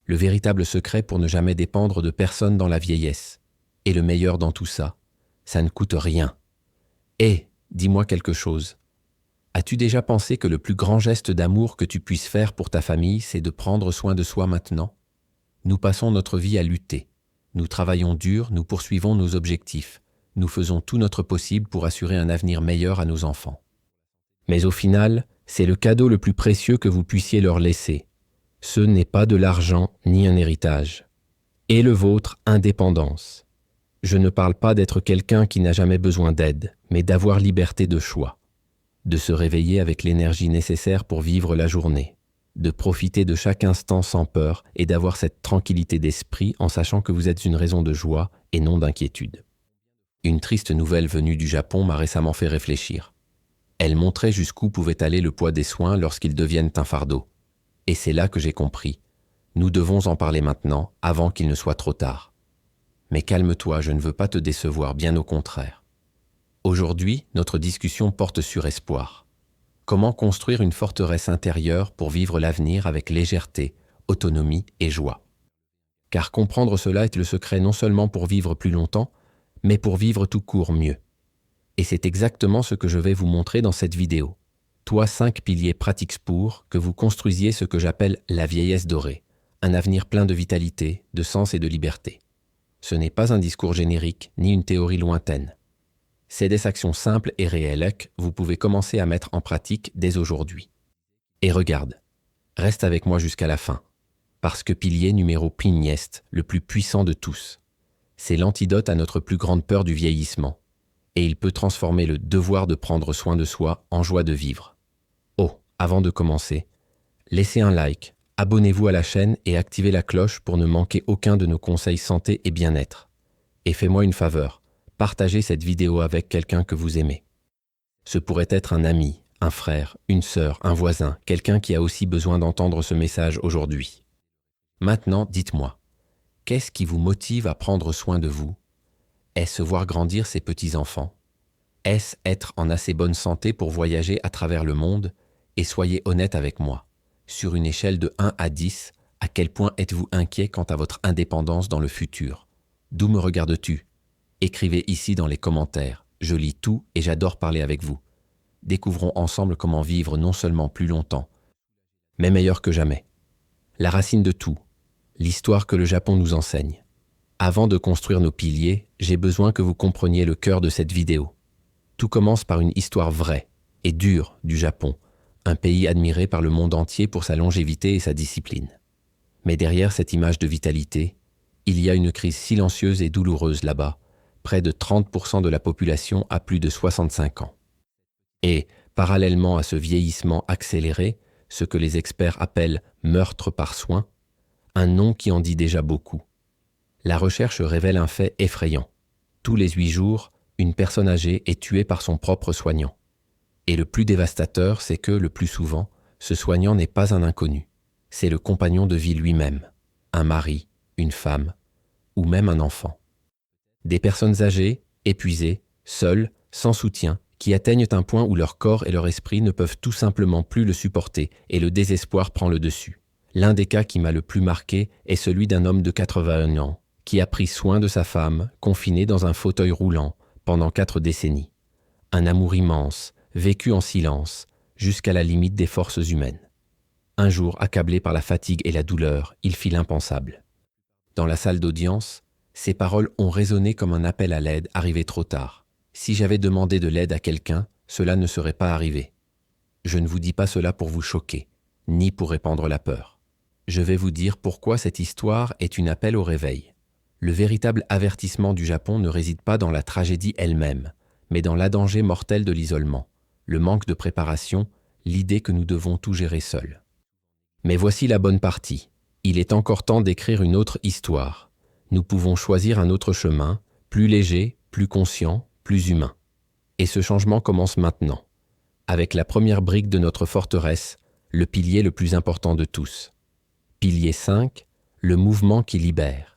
Le véritable secret pour ne jamais dépendre de personne dans la vieillesse. Et le meilleur dans tout ça, ça ne coûte rien. Et, dis-moi quelque chose. As-tu déjà pensé que le plus grand geste d'amour que tu puisses faire pour ta famille, c'est de prendre soin de soi maintenant? Nous passons notre vie à lutter. Nous travaillons dur, nous poursuivons nos objectifs. Nous faisons tout notre possible pour assurer un avenir meilleur à nos enfants. Mais au final, c'est le cadeau le plus précieux que vous puissiez leur laisser. Ce n'est pas de l'argent ni un héritage. Et le vôtre, indépendance. Je ne parle pas d'être quelqu'un qui n'a jamais besoin d'aide, mais d'avoir liberté de choix. De se réveiller avec l'énergie nécessaire pour vivre la journée. De profiter de chaque instant sans peur et d'avoir cette tranquillité d'esprit en sachant que vous êtes une raison de joie et non d'inquiétude. Une triste nouvelle venue du Japon m'a récemment fait réfléchir. Elle montrait jusqu'où pouvait aller le poids des soins lorsqu'ils deviennent un fardeau. Et c'est là que j'ai compris. Nous devons en parler maintenant, avant qu'il ne soit trop tard. Mais calme-toi, je ne veux pas te décevoir, bien au contraire. Aujourd'hui, notre discussion porte sur espoir. Comment construire une forteresse intérieure pour vivre l'avenir avec légèreté, autonomie et joie. Car comprendre cela est le secret non seulement pour vivre plus longtemps, mais pour vivre tout court mieux. Et c'est exactement ce que je vais vous montrer dans cette vidéo. Toi, 5 piliers pratiques pour que vous construisiez ce que j'appelle la vieillesse dorée, un avenir plein de vitalité, de sens et de liberté. Ce n'est pas un discours générique, ni une théorie lointaine. C'est des actions simples et réelles que vous pouvez commencer à mettre en pratique dès aujourd'hui. Et regarde, reste avec moi jusqu'à la fin, parce que pilier numéro Piniest, le plus puissant de tous. C'est l'antidote à notre plus grande peur du vieillissement, et il peut transformer le devoir de prendre soin de soi en joie de vivre. Oh, avant de commencer, laissez un like, abonnez-vous à la chaîne et activez la cloche pour ne manquer aucun de nos conseils santé et bien-être. Et fais-moi une faveur, partagez cette vidéo avec quelqu'un que vous aimez. Ce pourrait être un ami, un frère, une sœur, un voisin, quelqu'un qui a aussi besoin d'entendre ce message aujourd'hui. Maintenant, dites-moi, qu'est-ce qui vous motive à prendre soin de vous? Est-ce voir grandir ses petits-enfants? Est-ce être en assez bonne santé pour voyager à travers le monde? Et soyez honnête avec moi. Sur une échelle de 1 à 10, à quel point êtes-vous inquiet quant à votre indépendance dans le futur? D'où me regardes-tu? Écrivez ici dans les commentaires. Je lis tout et j'adore parler avec vous. Découvrons ensemble comment vivre non seulement plus longtemps, mais meilleur que jamais. La racine de tout, l'histoire que le Japon nous enseigne. Avant de construire nos piliers, j'ai besoin que vous compreniez le cœur de cette vidéo. Tout commence par une histoire vraie et dure du Japon, un pays admiré par le monde entier pour sa longévité et sa discipline. Mais derrière cette image de vitalité, il y a une crise silencieuse et douloureuse là-bas. Près de 30% de la population a plus de 65 ans. Et, parallèlement à ce vieillissement accéléré, ce que les experts appellent « meurtre par soin », un nom qui en dit déjà beaucoup. La recherche révèle un fait effrayant. Tous les 8 jours, une personne âgée est tuée par son propre soignant. Et le plus dévastateur, c'est que, le plus souvent, ce soignant n'est pas un inconnu. C'est le compagnon de vie lui-même, un mari, une femme, ou même un enfant. Des personnes âgées, épuisées, seules, sans soutien, qui atteignent un point où leur corps et leur esprit ne peuvent tout simplement plus le supporter et le désespoir prend le dessus. L'un des cas qui m'a le plus marqué est celui d'un homme de 81 ans qui a pris soin de sa femme, confinée dans un fauteuil roulant, pendant 4 décennies. Un amour immense, vécu en silence, jusqu'à la limite des forces humaines. Un jour, accablé par la fatigue et la douleur, il fit l'impensable. Dans la salle d'audience, ces paroles ont résonné comme un appel à l'aide arrivé trop tard. Si j'avais demandé de l'aide à quelqu'un, cela ne serait pas arrivé. Je ne vous dis pas cela pour vous choquer, ni pour répandre la peur. Je vais vous dire pourquoi cette histoire est une appel au réveil. Le véritable avertissement du Japon ne réside pas dans la tragédie elle-même, mais dans la danger mortel de l'isolement, le manque de préparation, l'idée que nous devons tout gérer seuls. Mais voici la bonne partie. Il est encore temps d'écrire une autre histoire. Nous pouvons choisir un autre chemin, plus léger, plus conscient, plus humain. Et ce changement commence maintenant, avec la première brique de notre forteresse, le pilier le plus important de tous. Pilier 5, le mouvement qui libère.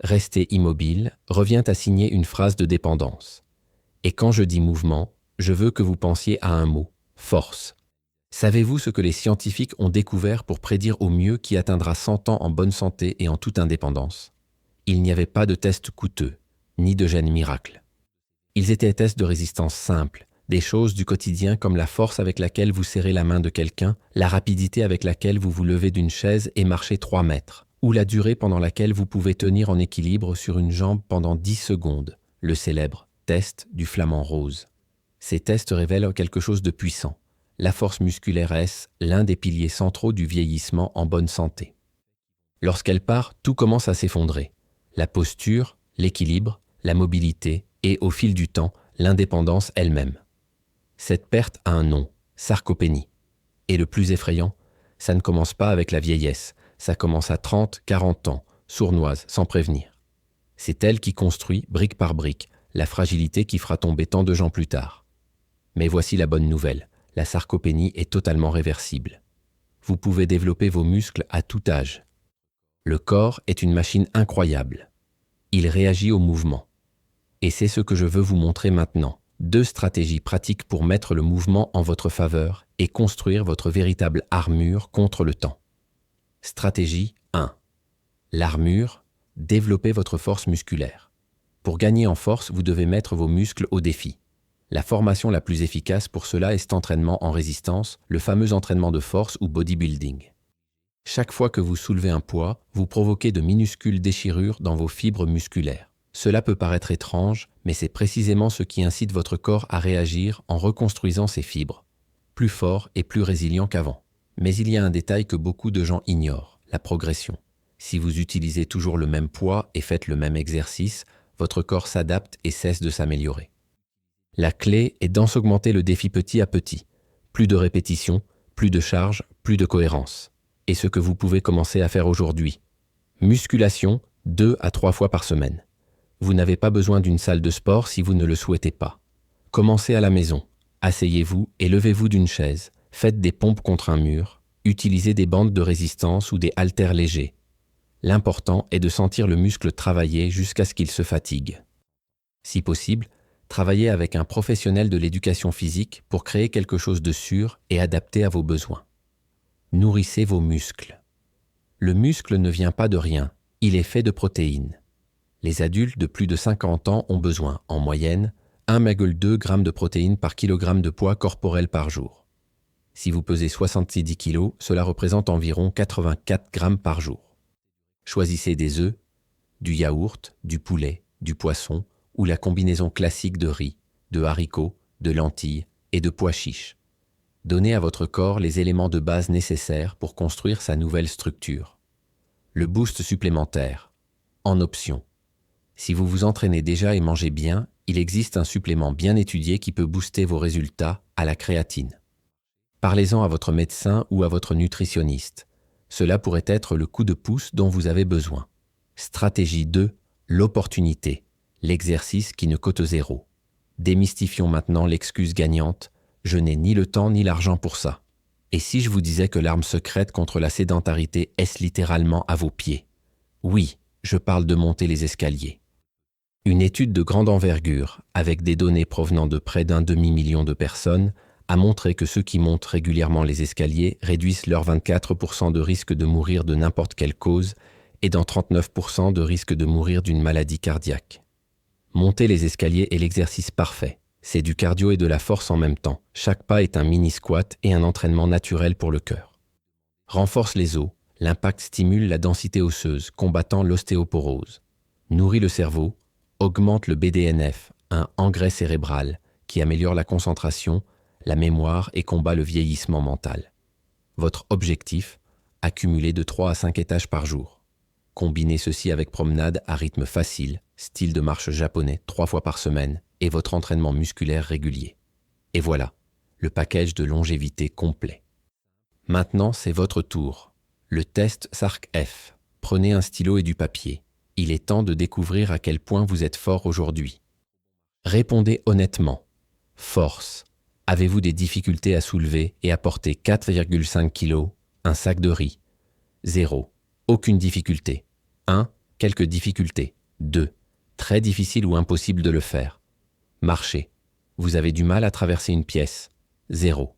Rester immobile revient à signer une phrase de dépendance. Et quand je dis mouvement, je veux que vous pensiez à un mot, force. Savez-vous ce que les scientifiques ont découvert pour prédire au mieux qui atteindra 100 ans en bonne santé et en toute indépendance? Il n'y avait pas de tests coûteux, ni de gènes miracles. Ils étaient tests de résistance simples, des choses du quotidien comme la force avec laquelle vous serrez la main de quelqu'un, la rapidité avec laquelle vous vous levez d'une chaise et marchez 3 mètres, ou la durée pendant laquelle vous pouvez tenir en équilibre sur une jambe pendant 10 secondes, le célèbre test du flamant rose. Ces tests révèlent quelque chose de puissant. La force musculaire est l'un des piliers centraux du vieillissement en bonne santé. Lorsqu'elle part, tout commence à s'effondrer. La posture, l'équilibre, la mobilité et, au fil du temps, l'indépendance elle-même. Cette perte a un nom, sarcopénie. Et le plus effrayant, ça ne commence pas avec la vieillesse, ça commence à 30, 40 ans, sournoise, sans prévenir. C'est elle qui construit, brique par brique, la fragilité qui fera tomber tant de gens plus tard. Mais voici la bonne nouvelle. La sarcopénie est totalement réversible. Vous pouvez développer vos muscles à tout âge. Le corps est une machine incroyable. Il réagit au mouvement. Et c'est ce que je veux vous montrer maintenant. 2 stratégies pratiques pour mettre le mouvement en votre faveur et construire votre véritable armure contre le temps. Stratégie 1. L'armure, développez votre force musculaire. Pour gagner en force, vous devez mettre vos muscles au défi. La formation la plus efficace pour cela est cet entraînement en résistance, le fameux entraînement de force ou bodybuilding. Chaque fois que vous soulevez un poids, vous provoquez de minuscules déchirures dans vos fibres musculaires. Cela peut paraître étrange, mais c'est précisément ce qui incite votre corps à réagir en reconstruisant ses fibres, plus fort et plus résilient qu'avant. Mais il y a un détail que beaucoup de gens ignorent, la progression. Si vous utilisez toujours le même poids et faites le même exercice, votre corps s'adapte et cesse de s'améliorer. La clé est d'augmenter le défi petit à petit. Plus de répétitions, plus de charges, plus de cohérence. Et ce que vous pouvez commencer à faire aujourd'hui. Musculation, 2 à 3 fois par semaine. Vous n'avez pas besoin d'une salle de sport si vous ne le souhaitez pas. Commencez à la maison. Asseyez-vous et levez-vous d'une chaise. Faites des pompes contre un mur. Utilisez des bandes de résistance ou des haltères légers. L'important est de sentir le muscle travailler jusqu'à ce qu'il se fatigue. Si possible, travaillez avec un professionnel de l'éducation physique pour créer quelque chose de sûr et adapté à vos besoins. Nourrissez vos muscles. Le muscle ne vient pas de rien, il est fait de protéines. Les adultes de plus de 50 ans ont besoin, en moyenne, 1,2 g de protéines par kilogramme de poids corporel par jour. Si vous pesez 70 kg, cela représente environ 84 g par jour. Choisissez des œufs, du yaourt, du poulet, du poisson, ou la combinaison classique de riz, de haricots, de lentilles et de pois chiches. Donnez à votre corps les éléments de base nécessaires pour construire sa nouvelle structure. Le boost supplémentaire, en option. Si vous vous entraînez déjà et mangez bien, il existe un supplément bien étudié qui peut booster vos résultats à la créatine. Parlez-en à votre médecin ou à votre nutritionniste. Cela pourrait être le coup de pouce dont vous avez besoin. Stratégie 2, l'opportunité. L'exercice qui ne coûte 0. Démystifions maintenant l'excuse gagnante « je n'ai ni le temps ni l'argent pour ça ». Et si je vous disais que l'arme secrète contre la sédentarité est littéralement à vos pieds? Oui, je parle de monter les escaliers. Une étude de grande envergure, avec des données provenant de près d'1 demi-million de personnes, a montré que ceux qui montent régulièrement les escaliers réduisent leur 24% de risque de mourir de n'importe quelle cause et dans 39% de risque de mourir d'une maladie cardiaque. Monter les escaliers est l'exercice parfait. C'est du cardio et de la force en même temps. Chaque pas est un mini-squat et un entraînement naturel pour le cœur. Renforce les os. L'impact stimule la densité osseuse, combattant l'ostéoporose. Nourrit le cerveau. Augmente le BDNF, un engrais cérébral, qui améliore la concentration, la mémoire et combat le vieillissement mental. Votre objectif, accumuler de 3 à 5 étages par jour. Combinez ceci avec promenade à rythme facile, style de marche japonais 3 fois par semaine et votre entraînement musculaire régulier. Et voilà, le package de longévité complet. Maintenant, c'est votre tour. Le test SARC-F. Prenez un stylo et du papier. Il est temps de découvrir à quel point vous êtes fort aujourd'hui. Répondez honnêtement. Force. Avez-vous des difficultés à soulever et à porter 4,5 kg, un sac de riz? 0. Aucune difficulté. 1. Quelques difficultés. 2. Très difficile ou impossible de le faire. Marcher. Vous avez du mal à traverser une pièce. 0.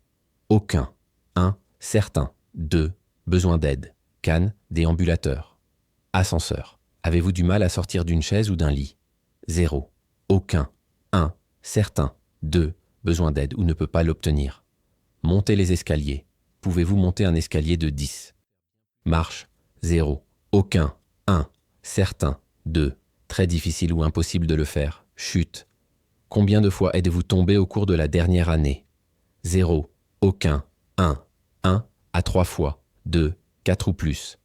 Aucun. 1. Certain. 2. Besoin d'aide. Canne, déambulateur. Ascenseur. Avez-vous du mal à sortir d'une chaise ou d'un lit? 0. Aucun. 1. Certain. 2. Besoin d'aide ou ne peut pas l'obtenir. Montez les escaliers. Pouvez-vous monter un escalier de 10? Marche. 0. Aucun. 1. Certain. 2. Très difficile ou impossible de le faire. Chute. Combien de fois êtes-vous tombé au cours de la dernière année? 0. Aucun. 1. 1 à 3 fois. 2. 4 ou plus.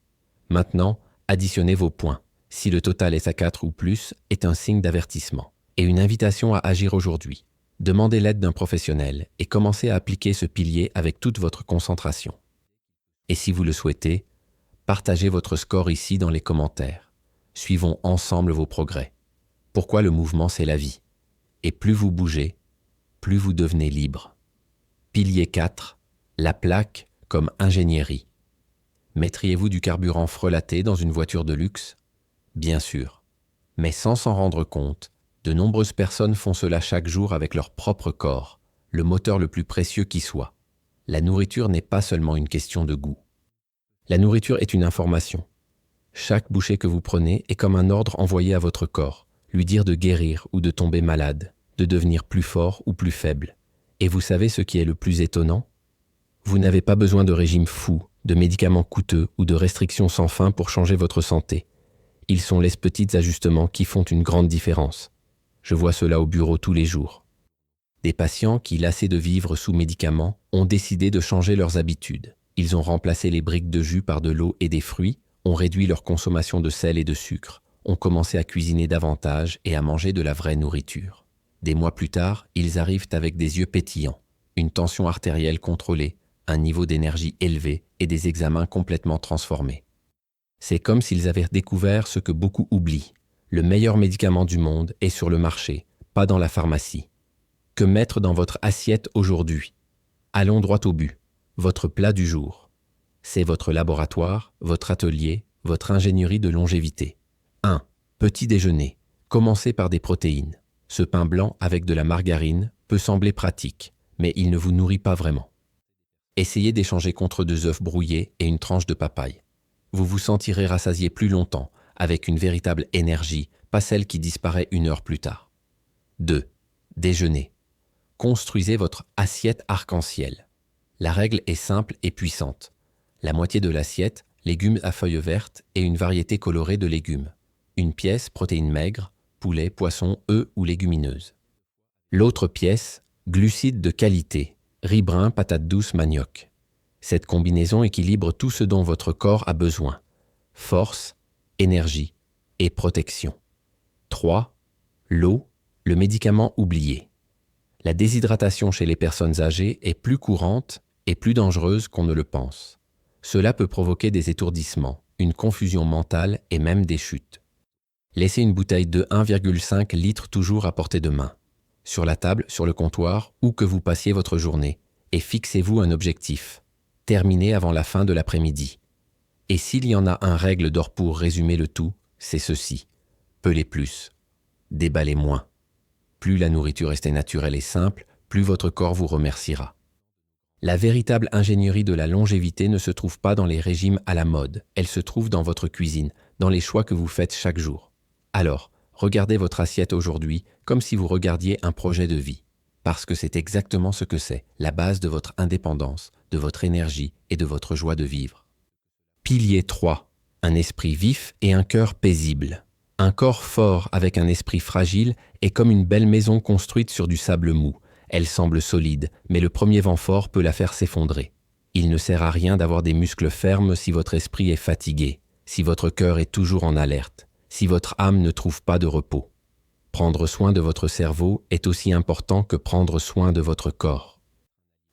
Maintenant, additionnez vos points. Si le total est à 4 ou plus, est un signe d'avertissement et une invitation à agir aujourd'hui. Demandez l'aide d'un professionnel et commencez à appliquer ce pilier avec toute votre concentration. Et si vous le souhaitez, partagez votre score ici dans les commentaires. Suivons ensemble vos progrès. Pourquoi le mouvement, c'est la vie. Et plus vous bougez, plus vous devenez libre. Pilier 4, la plaque comme ingénierie. Mettriez-vous du carburant frelaté dans une voiture de luxe? Bien sûr. Mais sans s'en rendre compte, de nombreuses personnes font cela chaque jour avec leur propre corps, le moteur le plus précieux qui soit. La nourriture n'est pas seulement une question de goût. La nourriture est une information. Chaque bouchée que vous prenez est comme un ordre envoyé à votre corps, lui dire de guérir ou de tomber malade, de devenir plus fort ou plus faible. Et vous savez ce qui est le plus étonnant? Vous n'avez pas besoin de régime fou, de médicaments coûteux ou de restrictions sans fin pour changer votre santé. Ils sont les petits ajustements qui font une grande différence. Je vois cela au bureau tous les jours. Des patients qui, lassés de vivre sous médicaments, ont décidé de changer leurs habitudes. Ils ont remplacé les briques de jus par de l'eau et des fruits, ont réduit leur consommation de sel et de sucre, ont commencé à cuisiner davantage et à manger de la vraie nourriture. Des mois plus tard, ils arrivent avec des yeux pétillants, une tension artérielle contrôlée, un niveau d'énergie élevé et des examens complètement transformés. C'est comme s'ils avaient découvert ce que beaucoup oublient. Le meilleur médicament du monde est sur le marché, pas dans la pharmacie. Que mettre dans votre assiette aujourd'hui? Allons droit au but. Votre plat du jour. C'est votre laboratoire, votre atelier, votre ingénierie de longévité. 1. Petit déjeuner. Commencez par des protéines. Ce pain blanc avec de la margarine peut sembler pratique, mais il ne vous nourrit pas vraiment. Essayez d'échanger contre 2 œufs brouillés et une tranche de papaye. Vous vous sentirez rassasié plus longtemps, avec une véritable énergie, pas celle qui disparaît 1 heure plus tard. 2. Déjeuner. Construisez votre assiette arc-en-ciel. La règle est simple et puissante. La moitié de l'assiette, légumes à feuilles vertes et une variété colorée de légumes. Une pièce, protéines maigres, poulet, poisson, œufs ou légumineuses. L'autre pièce, glucides de qualité, riz brun, patates douces, manioc. Cette combinaison équilibre tout ce dont votre corps a besoin. Force, énergie et protection. 3. L'eau, le médicament oublié. La déshydratation chez les personnes âgées est plus courante et plus dangereuse qu'on ne le pense. Cela peut provoquer des étourdissements, une confusion mentale et même des chutes. Laissez une bouteille de 1,5 litre toujours à portée de main, sur la table, sur le comptoir, où que vous passiez votre journée, et fixez-vous un objectif. Terminez avant la fin de l'après-midi. Et s'il y en a un règle d'or pour résumer le tout, c'est ceci. Pelez plus, déballez moins. Plus la nourriture restée naturelle et simple, plus votre corps vous remerciera. La véritable ingénierie de la longévité ne se trouve pas dans les régimes à la mode, elle se trouve dans votre cuisine, dans les choix que vous faites chaque jour. Alors, regardez votre assiette aujourd'hui comme si vous regardiez un projet de vie, parce que c'est exactement ce que c'est, la base de votre indépendance, de votre énergie et de votre joie de vivre. Pilier 3. Un esprit vif et un cœur paisible. Un corps fort avec un esprit fragile est comme une belle maison construite sur du sable mou. Elle semble solide, mais le premier vent fort peut la faire s'effondrer. Il ne sert à rien d'avoir des muscles fermes si votre esprit est fatigué, si votre cœur est toujours en alerte, si votre âme ne trouve pas de repos. Prendre soin de votre cerveau est aussi important que prendre soin de votre corps.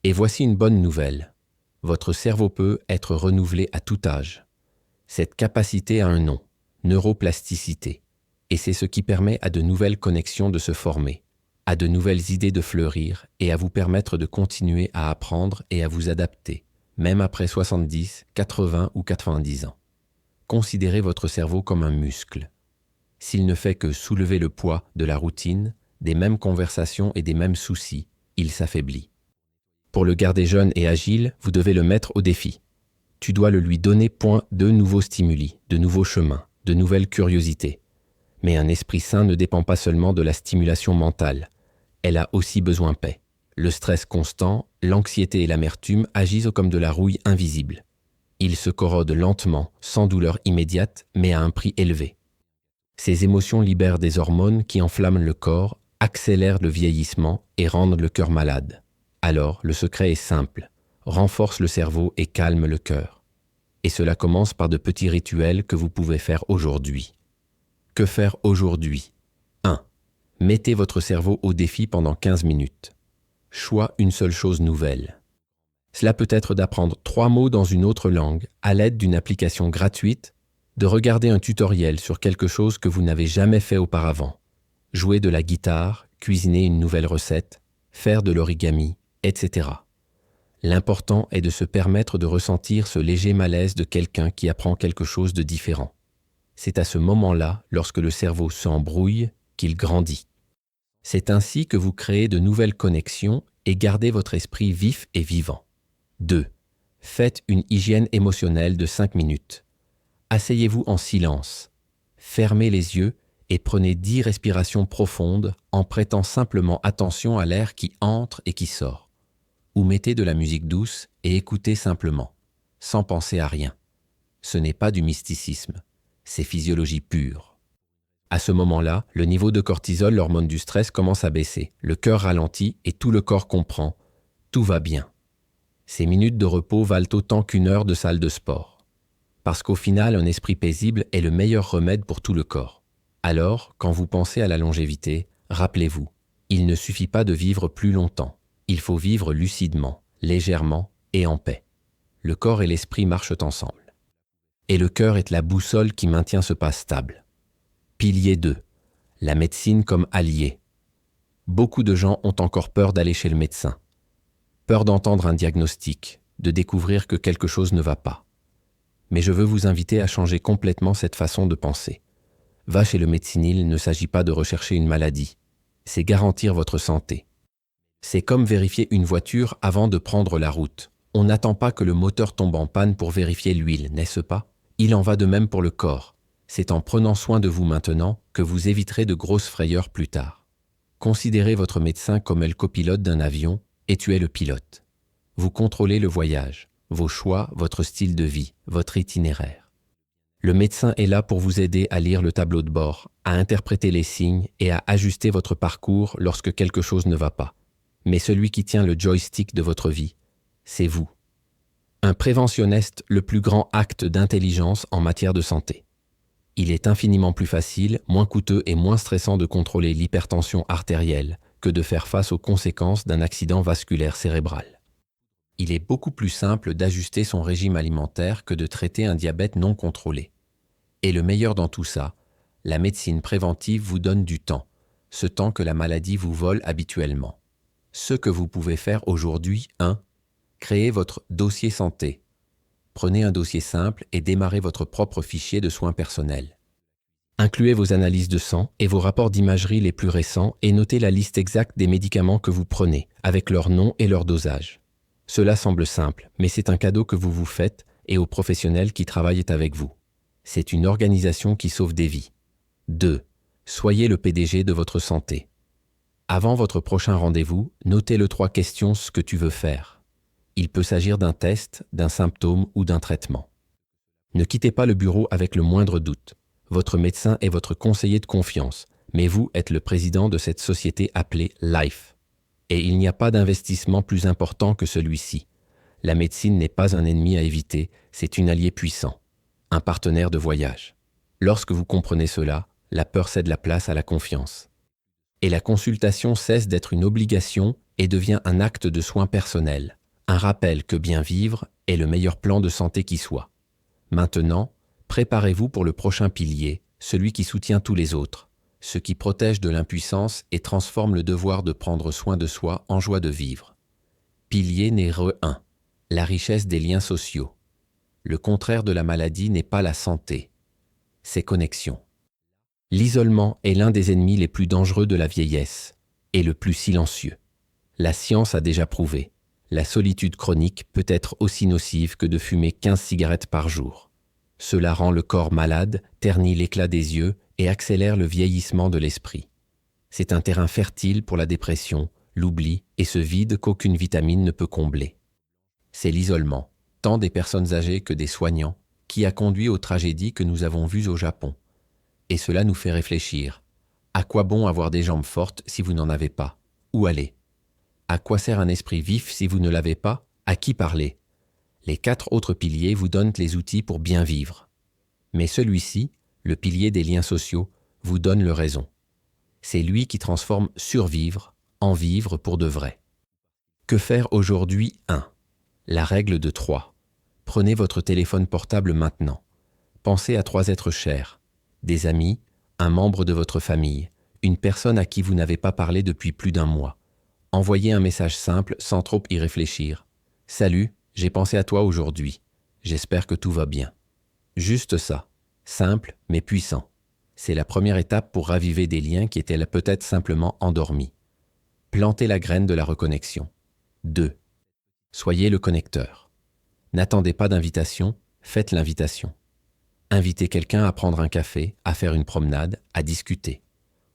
Et voici une bonne nouvelle. Votre cerveau peut être renouvelé à tout âge. Cette capacité a un nom, neuroplasticité, et c'est ce qui permet à de nouvelles connexions de se former, à de nouvelles idées de fleurir et à vous permettre de continuer à apprendre et à vous adapter, même après 70, 80 ou 90 ans. Considérez votre cerveau comme un muscle. S'il ne fait que soulever le poids de la routine, des mêmes conversations et des mêmes soucis, il s'affaiblit. Pour le garder jeune et agile, vous devez le mettre au défi. Tu dois le lui donner de nouveaux stimuli, de nouveaux chemins, de nouvelles curiosités. Mais un esprit sain ne dépend pas seulement de la stimulation mentale. Elle a aussi besoin de paix. Le stress constant, l'anxiété et l'amertume agissent comme de la rouille invisible. Ils se corrodent lentement, sans douleur immédiate, mais à un prix élevé. Ces émotions libèrent des hormones qui enflamment le corps, accélèrent le vieillissement et rendent le cœur malade. Alors, le secret est simple. Renforce le cerveau et calme le cœur. Et cela commence par de petits rituels que vous pouvez faire aujourd'hui. Que faire aujourd'hui ? 1. Mettez votre cerveau au défi pendant 15 minutes. Choix une seule chose nouvelle. Cela peut être d'apprendre 3 mots dans une autre langue à l'aide d'une application gratuite, de regarder un tutoriel sur quelque chose que vous n'avez jamais fait auparavant, jouer de la guitare, cuisiner une nouvelle recette, faire de l'origami, etc. L'important est de se permettre de ressentir ce léger malaise de quelqu'un qui apprend quelque chose de différent. C'est à ce moment-là, lorsque le cerveau s'embrouille, qu'il grandit. C'est ainsi que vous créez de nouvelles connexions et gardez votre esprit vif et vivant. 2. Faites une hygiène émotionnelle de 5 minutes. Asseyez-vous en silence. Fermez les yeux et prenez 10 respirations profondes en prêtant simplement attention à l'air qui entre et qui sort. Ou mettez de la musique douce et écoutez simplement, sans penser à rien. Ce n'est pas du mysticisme, c'est physiologie pure. À ce moment-là, le niveau de cortisol, l'hormone du stress, commence à baisser. Le cœur ralentit et tout le corps comprend. Tout va bien. Ces minutes de repos valent autant qu'une heure de salle de sport. Parce qu'au final, un esprit paisible est le meilleur remède pour tout le corps. Alors, quand vous pensez à la longévité, rappelez-vous, il ne suffit pas de vivre plus longtemps. Il faut vivre lucidement, légèrement et en paix. Le corps et l'esprit marchent ensemble. Et le cœur est la boussole qui maintient ce pas stable. Pilier 2. La médecine comme allié. Beaucoup de gens ont encore peur d'aller chez le médecin. Peur d'entendre un diagnostic, de découvrir que quelque chose ne va pas. Mais je veux vous inviter à changer complètement cette façon de penser. Va chez le médecin, il ne s'agit pas de rechercher une maladie. C'est garantir votre santé. C'est comme vérifier une voiture avant de prendre la route. On n'attend pas que le moteur tombe en panne pour vérifier l'huile, n'est-ce pas ? Il en va de même pour le corps. C'est en prenant soin de vous maintenant que vous éviterez de grosses frayeurs plus tard. Considérez votre médecin comme le copilote d'un avion et tu es le pilote. Vous contrôlez le voyage, vos choix, votre style de vie, votre itinéraire. Le médecin est là pour vous aider à lire le tableau de bord, à interpréter les signes et à ajuster votre parcours lorsque quelque chose ne va pas. Mais celui qui tient le joystick de votre vie, c'est vous. Un préventionniste, le plus grand acte d'intelligence en matière de santé. Il est infiniment plus facile, moins coûteux et moins stressant de contrôler l'hypertension artérielle que de faire face aux conséquences d'un accident vasculaire cérébral. Il est beaucoup plus simple d'ajuster son régime alimentaire que de traiter un diabète non contrôlé. Et le meilleur dans tout ça, la médecine préventive vous donne du temps, ce temps que la maladie vous vole habituellement. Ce que vous pouvez faire aujourd'hui, 1. Créez votre dossier santé. Prenez un dossier simple et démarrez votre propre fichier de soins personnels. Incluez vos analyses de sang et vos rapports d'imagerie les plus récents et notez la liste exacte des médicaments que vous prenez, avec leur nom et leur dosage. Cela semble simple, mais c'est un cadeau que vous vous faites et aux professionnels qui travaillent avec vous. C'est une organisation qui sauve des vies. 2. Soyez le PDG de votre santé. Avant votre prochain rendez-vous, notez le 3 questions ce que tu veux faire. Il peut s'agir d'un test, d'un symptôme ou d'un traitement. Ne quittez pas le bureau avec le moindre doute. Votre médecin est votre conseiller de confiance, mais vous êtes le président de cette société appelée Life. Et il n'y a pas d'investissement plus important que celui-ci. La médecine n'est pas un ennemi à éviter, c'est un allié puissant, un partenaire de voyage. Lorsque vous comprenez cela, la peur cède la place à la confiance. Et la consultation cesse d'être une obligation et devient un acte de soin personnel, un rappel que bien vivre est le meilleur plan de santé qui soit. Maintenant, préparez-vous pour le prochain pilier, celui qui soutient tous les autres, ce qui protège de l'impuissance et transforme le devoir de prendre soin de soi en joie de vivre. Pilier numéro 1. La richesse des liens sociaux. Le contraire de la maladie n'est pas la santé, c'est connexion. L'isolement est l'un des ennemis les plus dangereux de la vieillesse et le plus silencieux. La science a déjà prouvé. La solitude chronique peut être aussi nocive que de fumer 15 cigarettes par jour. Cela rend le corps malade, ternit l'éclat des yeux et accélère le vieillissement de l'esprit. C'est un terrain fertile pour la dépression, l'oubli et ce vide qu'aucune vitamine ne peut combler. C'est l'isolement, tant des personnes âgées que des soignants, qui a conduit aux tragédies que nous avons vues au Japon. Et cela nous fait réfléchir. À quoi bon avoir des jambes fortes si vous n'en avez pas? Où aller? À quoi sert un esprit vif si vous ne l'avez pas? À qui parler? Les 4 autres piliers vous donnent les outils pour bien vivre. Mais celui-ci, le pilier des liens sociaux, vous donne le raison. C'est lui qui transforme survivre en vivre pour de vrai. Que faire aujourd'hui? 1. La règle de 3. Prenez votre téléphone portable maintenant. Pensez à 3 êtres chers, des amis, un membre de votre famille, une personne à qui vous n'avez pas parlé depuis plus d'1 mois. Envoyez un message simple sans trop y réfléchir. « Salut, j'ai pensé à toi aujourd'hui. J'espère que tout va bien. » Juste ça, simple mais puissant. C'est la première étape pour raviver des liens qui étaient peut-être simplement endormis. Plantez la graine de la reconnexion. 2. Soyez le connecteur. N'attendez pas d'invitation, faites l'invitation. Invitez quelqu'un à prendre un café, à faire une promenade, à discuter.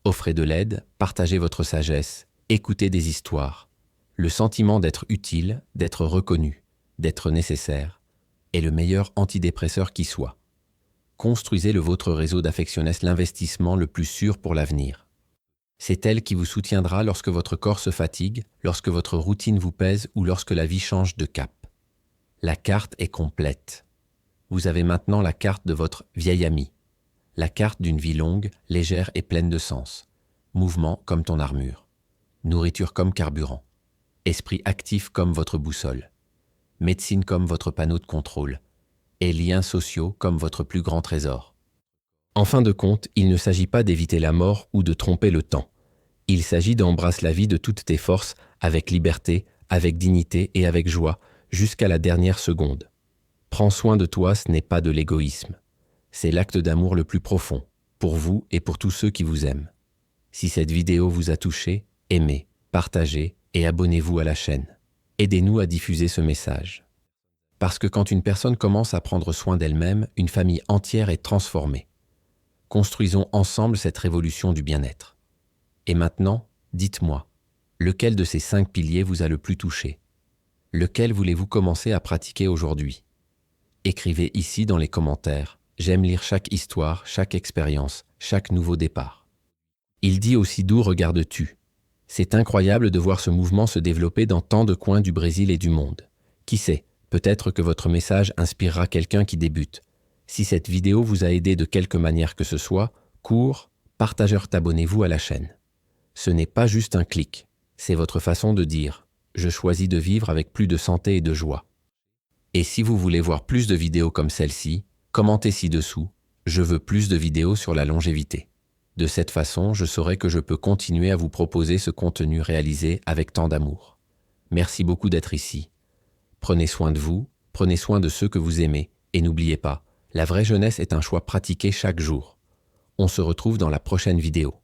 Offrez de l'aide, partagez votre sagesse, écoutez des histoires. Le sentiment d'être utile, d'être reconnu, d'être nécessaire est le meilleur antidépresseur qui soit. Construisez le vôtre réseau d'affectionnesse l'investissement le plus sûr pour l'avenir. C'est elle qui vous soutiendra lorsque votre corps se fatigue, lorsque votre routine vous pèse ou lorsque la vie change de cap. La carte est complète. Vous avez maintenant la carte de votre vieil ami. La carte d'une vie longue, légère et pleine de sens. Mouvement comme ton armure. Nourriture comme carburant. Esprit actif comme votre boussole. Médecine comme votre panneau de contrôle. Et liens sociaux comme votre plus grand trésor. En fin de compte, il ne s'agit pas d'éviter la mort ou de tromper le temps. Il s'agit d'embrasser la vie de toutes tes forces, avec liberté, avec dignité et avec joie, jusqu'à la dernière seconde. Prends soin de toi, ce n'est pas de l'égoïsme. C'est l'acte d'amour le plus profond, pour vous et pour tous ceux qui vous aiment. Si cette vidéo vous a touché, aimez, partagez et abonnez-vous à la chaîne. Aidez-nous à diffuser ce message. Parce que quand une personne commence à prendre soin d'elle-même, une famille entière est transformée. Construisons ensemble cette révolution du bien-être. Et maintenant, dites-moi, lequel de ces 5 piliers vous a le plus touché? Lequel voulez-vous commencer à pratiquer aujourd'hui? Écrivez ici dans les commentaires. J'aime lire chaque histoire, chaque expérience, chaque nouveau départ. Il dit aussi d'où regardes-tu? C'est incroyable de voir ce mouvement se développer dans tant de coins du Brésil et du monde. Qui sait, peut-être que votre message inspirera quelqu'un qui débute. Si cette vidéo vous a aidé de quelque manière que ce soit, cours, partageur, abonnez-vous à la chaîne. Ce n'est pas juste un clic, c'est votre façon de dire « Je choisis de vivre avec plus de santé et de joie ». Et si vous voulez voir plus de vidéos comme celle-ci, commentez ci-dessous « Je veux plus de vidéos sur la longévité ». De cette façon, je saurai que je peux continuer à vous proposer ce contenu réalisé avec tant d'amour. Merci beaucoup d'être ici. Prenez soin de vous, prenez soin de ceux que vous aimez, et n'oubliez pas, la vraie jeunesse est un choix pratiqué chaque jour. On se retrouve dans la prochaine vidéo.